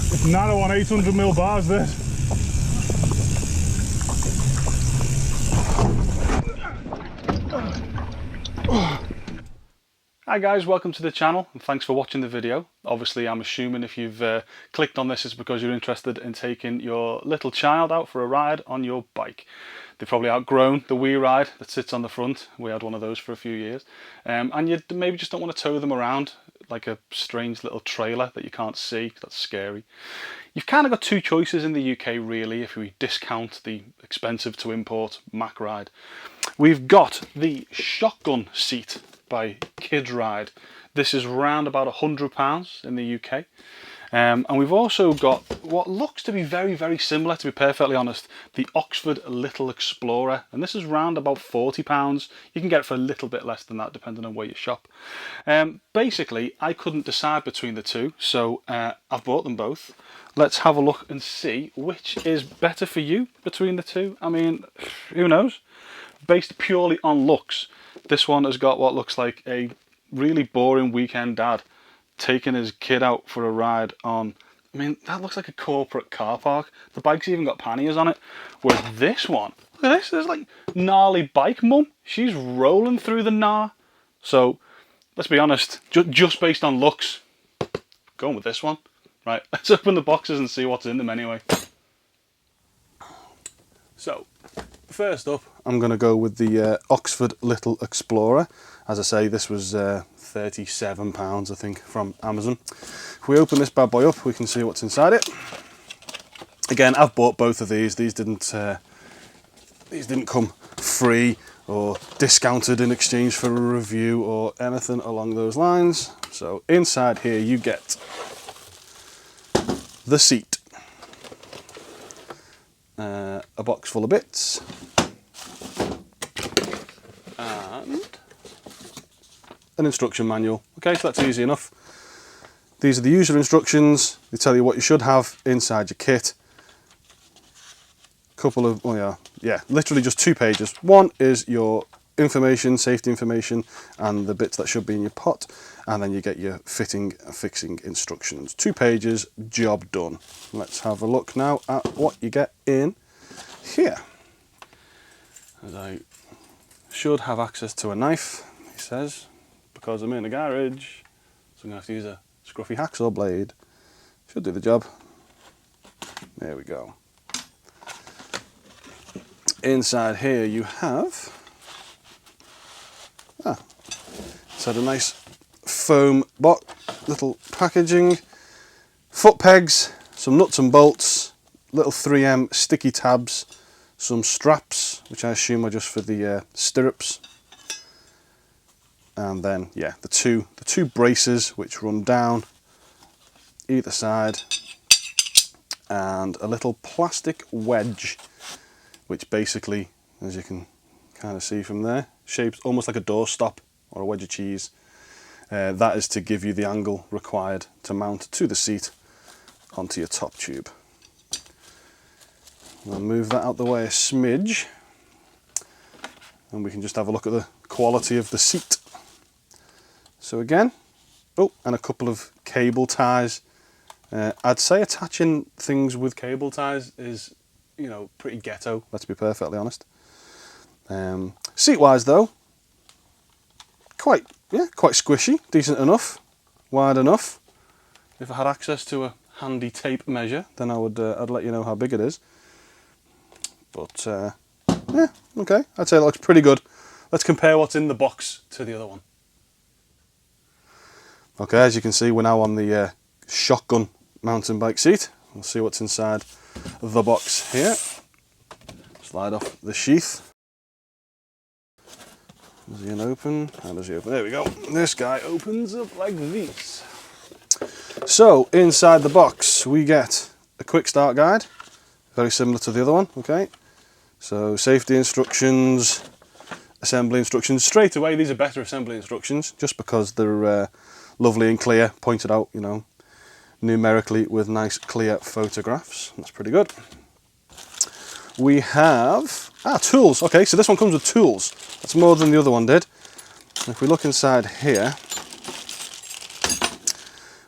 It's narrow on 800mm bars, this. Hi guys, welcome to the channel and thanks for watching the video. Obviously I'm assuming if you've clicked on this it's because you're interested in taking your little child out for a ride on your bike. They've probably outgrown the wee ride that sits on the front. We had one of those for a few years. And you maybe just don't want to tow them around like a strange little trailer that you can't see. That's scary. You've kind of got two choices in the UK really if we discount the expensive to import Mack ride. We've got the shotgun seat by Kidsride. This is around about £100 in the UK. And we've also got what looks to be very similar, to be perfectly honest, the Oxford Little Explorer, and this is round about £40. You can get it for a little bit less than that depending on where you shop. Basically I couldn't decide between the two, so I've bought them both. Let's have a look and see which is better for you between the two. I mean, who knows? Based purely on looks, this one has got what looks like a really boring weekend dad taking his kid out for a ride on, I mean, that looks like a corporate car park. The bike's even got panniers on it. Whereas this one, look at this, there's like gnarly bike mum. She's rolling through the gnar. So, let's be honest, just based on looks, going with this one. Right, let's open the boxes and see what's in them anyway. So, first up, I'm going to go with the Oxford Little Explorer. As I say, this was £37, I think, from Amazon. If we open this bad boy up, we can see what's inside it. Again, I've bought both of these. These didn't come free or discounted in exchange for a review or anything along those lines. So inside here, you get the seat, a box full of bits, and an instruction manual. Okay, so that's easy enough. These are the user instructions. They tell you what you should have inside your kit. Couple of, literally just 2 pages. One is your information, safety information, and the bits that should be in your pot, and then you get your fitting and fixing instructions. 2 pages, job done. Let's have a look now at what you get in here. As I should have access to a knife, he says, because I'm in a garage, so I'm going to have to use a scruffy hacksaw blade. Should do the job. There we go. Inside here you have it's had a nice foam little packaging, foot pegs, some nuts and bolts, little 3M sticky tabs, some straps, which I assume are just for the stirrups, and then the two braces which run down either side, and a little plastic wedge, which basically, as you can kind of see from there, shaped almost like a doorstop or a wedge of cheese. That is to give you the angle required to mount to the seat onto your top tube. I'll move that out the way a smidge, and we can just have a look at the quality of the seat. So again, and a couple of cable ties. I'd say attaching things with cable ties is, pretty ghetto, let's be perfectly honest. Seat wise though, quite squishy, decent enough, wide enough. If I had access to a handy tape measure, then I'd let you know how big it is. But okay, I'd say that looks pretty good. Let's compare what's in the box to the other one. Okay, as you can see, we're now on the shotgun mountain bike seat. We'll see what's inside the box here. Slide off the sheath. Does he open? How does he open? There we go. This guy opens up like this. So inside the box we get a quick start guide, very similar to the other one. Okay, so safety instructions, assembly instructions. Straight away these are better assembly instructions just because they're lovely and clear, pointed out, numerically with nice clear photographs. That's pretty good. We have tools. Okay, so this one comes with tools. That's more than the other one did. If we look inside here,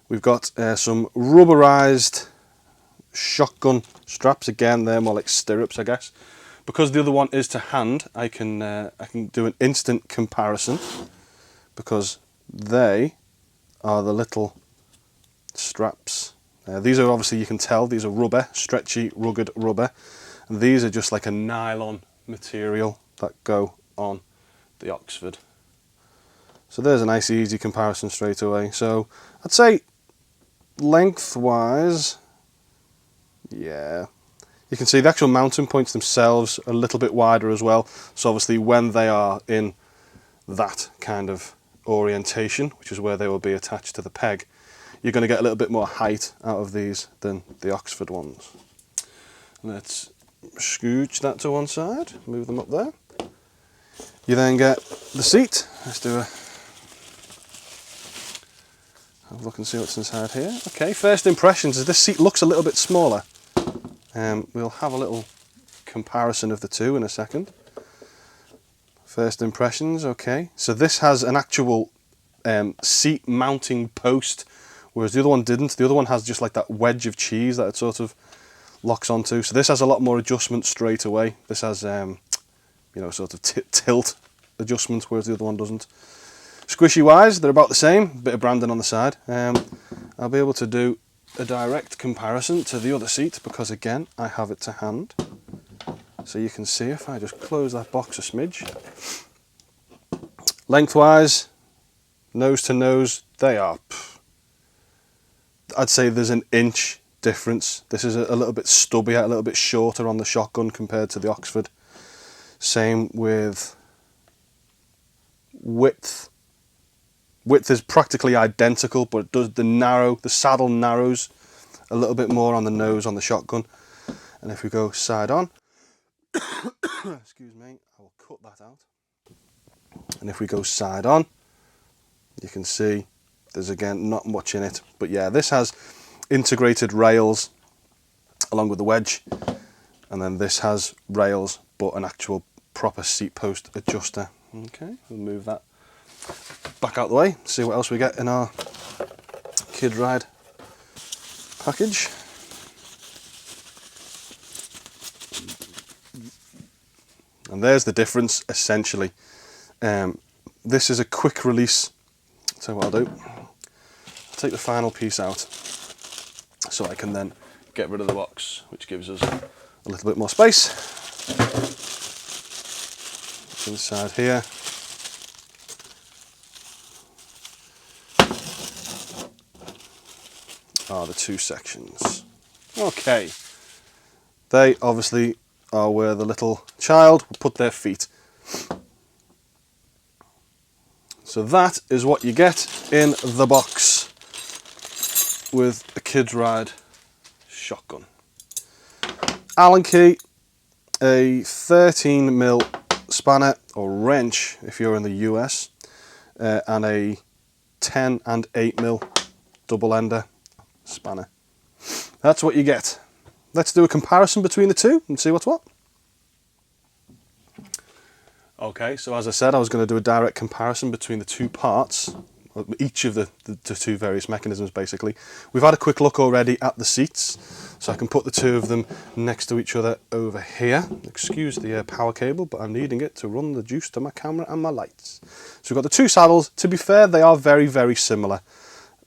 we've got some rubberized shotgun straps. Again, they're more like stirrups, I guess. Because the other one is to hand, I can do an instant comparison, because they are the little straps. These are obviously, you can tell, these are rubber, stretchy, rugged rubber. And these are just like a nylon material that go on the Oxford. So there's a nice easy comparison straight away. So I'd say lengthwise, yeah. You can see the actual mounting points themselves are a little bit wider as well. So obviously when they are in that kind of orientation, which is where they will be attached to the peg, you're going to get a little bit more height out of these than the Oxford ones. Let's scooch that to one side, move them up there. You then get the seat. Let's do a have a look and see what's inside here. Okay, first impressions is this seat looks a little bit smaller. We'll have a little comparison of the two in a second. First impressions, okay. So this has an actual seat mounting post, whereas the other one didn't. The other one has just like that wedge of cheese that it sort of locks onto. So this has a lot more adjustment straight away. This has, you know, sort of tilt adjustment, whereas the other one doesn't. Squishy wise, they're about the same. Bit of branding on the side. I'll be able to do a direct comparison to the other seat because again I have it to hand, so you can see if I just close that box a smidge. Lengthwise, nose to nose, they are, I'd say there's an inch difference. This is a little bit stubbier, a little bit shorter on the shotgun compared to the Oxford. Same with width. Width is practically identical, but it does the saddle narrows a little bit more on the nose on the shotgun. And if we go side on, excuse me, I will cut that out. And if we go side on, you can see there's again not much in it. But yeah, this has integrated rails along with the wedge. And then this has rails, but an actual proper seat post adjuster. Okay, we'll move that back out the way, see what else we get in our Kidsride package. And there's the difference essentially. This is a quick release. So what I'll do, I'll take the final piece out so I can then get rid of the box, which gives us a little bit more space. Inside here, are the two sections. Okay, they obviously are where the little child will put their feet. So that is what you get in the box with a Kidsride shotgun. Allen key, a 13mm spanner or wrench if you're in the US, and a 10 and 8mm double ender spanner. That's what you get. Let's do a comparison between the two and see what's what. Okay, so as I said, I was going to do a direct comparison between the two parts, each of the two various mechanisms basically. We've had a quick look already at the seats, so I can put the two of them next to each other over here. Excuse the power cable, but I'm needing it to run the juice to my camera and my lights. So we've got the two saddles. To be fair, they are very, very similar.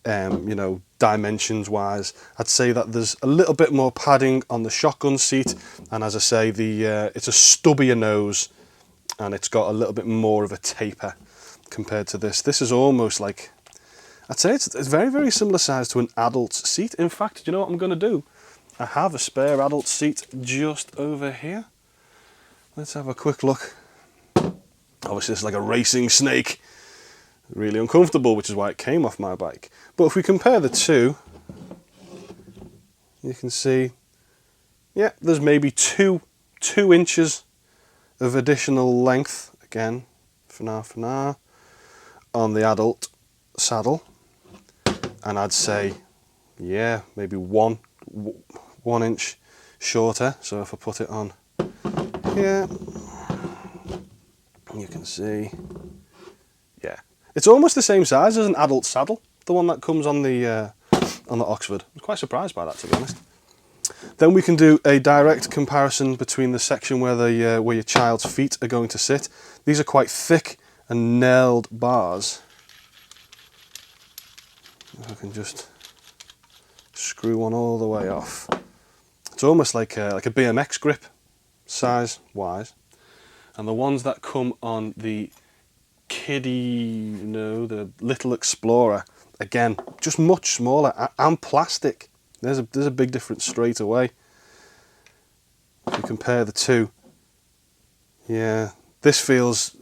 You know, dimensions wise, I'd say that there's a little bit more padding on the shotgun seat, and as I say, it's a stubbier nose and it's got a little bit more of a taper compared to this. This is almost like, I'd say it's very, very similar size to an adult seat. In fact, do you know what I'm going to do? I have a spare adult seat just over here. Let's have a quick look. Obviously it's like a racing snake. Really uncomfortable, which is why it came off my bike. But if we compare the two, you can see, yeah, there's maybe two inches of additional length, again, for now, on the adult saddle. And I'd say, yeah, maybe one inch shorter. So if I put it on here, you can see, yeah, it's almost the same size as an adult saddle, the one that comes on the Oxford. I was quite surprised by that, to be honest. Then we can do a direct comparison between the section where your child's feet are going to sit. These are quite thick and nailed bars. If I can just screw one all the way off. It's almost like a BMX grip, size-wise. And the ones that come on the the Little Explorer, again, just much smaller and plastic. There's a big difference straight away. If you compare the two, yeah, this feels,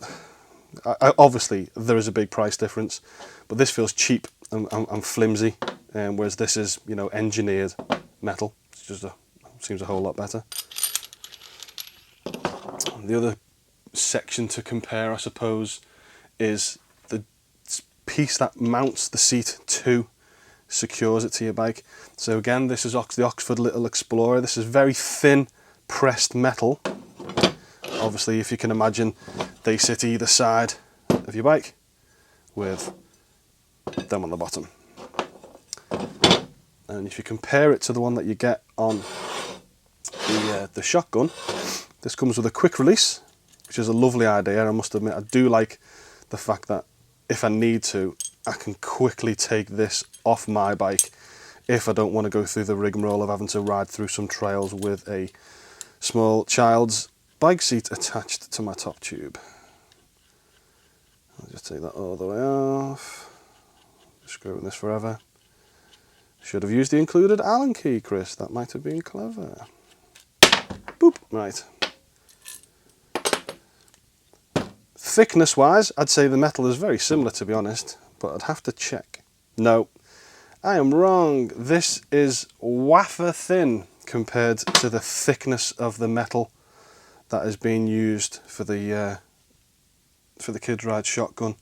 obviously there is a big price difference, but this feels cheap and flimsy, whereas this is, you know, engineered metal. It's just seems a whole lot better. The other section to compare, I suppose, is the piece that mounts the seat to, secures it to your bike. So again, this is the Oxford Little Explorer. This is very thin pressed metal. Obviously, if you can imagine, they sit either side of your bike with them on the bottom. And if you compare it to the one that you get on the Shotgun, this comes with a quick release, which is a lovely idea. I must admit, I do like the fact that if I need to, I can quickly take this off my bike if I don't want to go through the rigmarole of having to ride through some trails with a small child's bike seat attached to my top tube. I'll just take that all the way off. Screwing this forever. Should have used the included Allen key, Chris. That might have been clever. Boop. Right. Thickness wise, I'd say the metal is very similar, to be honest, but I'd have to check. No, I am wrong. This is wafer thin compared to the thickness of the metal that is being used for the Kidsride Shotgun.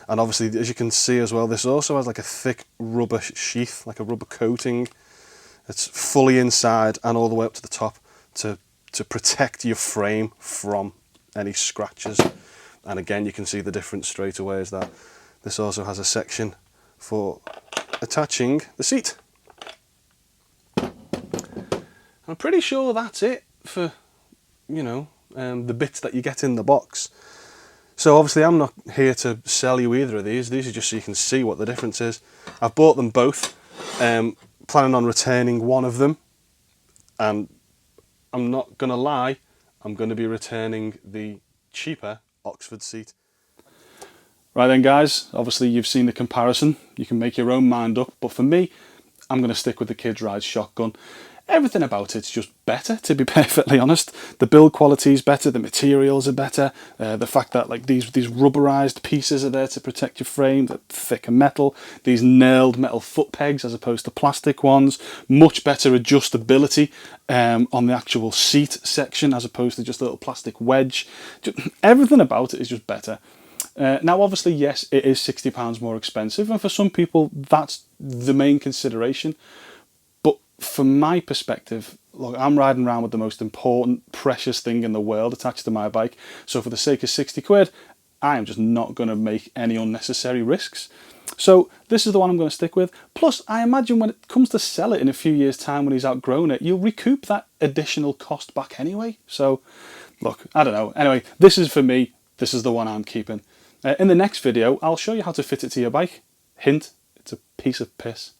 And obviously, as you can see as well, this also has like a thick rubber sheath, like a rubber coating. It's fully inside and all the way up to the top to protect your frame from any scratches. And again, you can see the difference straight away is that this also has a section for attaching the seat. I'm pretty sure that's it for, you know, the bits that you get in the box. So obviously I'm not here to sell you either of these. These are just so you can see what the difference is. I've bought them both, planning on returning one of them. And I'm not going to lie, I'm going to be returning the cheaper Oxford seat. Right then guys, obviously you've seen the comparison. You can make your own mind up, but for me, I'm going to stick with the Kidsride Shotgun. Everything about it's just better, to be perfectly honest. The build quality is better, the materials are better, the fact that like these rubberized pieces are there to protect your frame, the thicker metal, these nailed metal foot pegs as opposed to plastic ones, much better adjustability on the actual seat section as opposed to just a little plastic wedge. Everything about it is just better. Now obviously, yes, it is £60 more expensive, and for some people that's the main consideration. From my perspective, look, I'm riding around with the most important, precious thing in the world attached to my bike. So for the sake of 60 quid, I am just not going to make any unnecessary risks. So this is the one I'm going to stick with. Plus, I imagine when it comes to sell it in a few years' time when he's outgrown it, you'll recoup that additional cost back anyway. So, look, I don't know. Anyway, this is for me. This is the one I'm keeping. In the next video, I'll show you how to fit it to your bike. Hint, it's a piece of piss.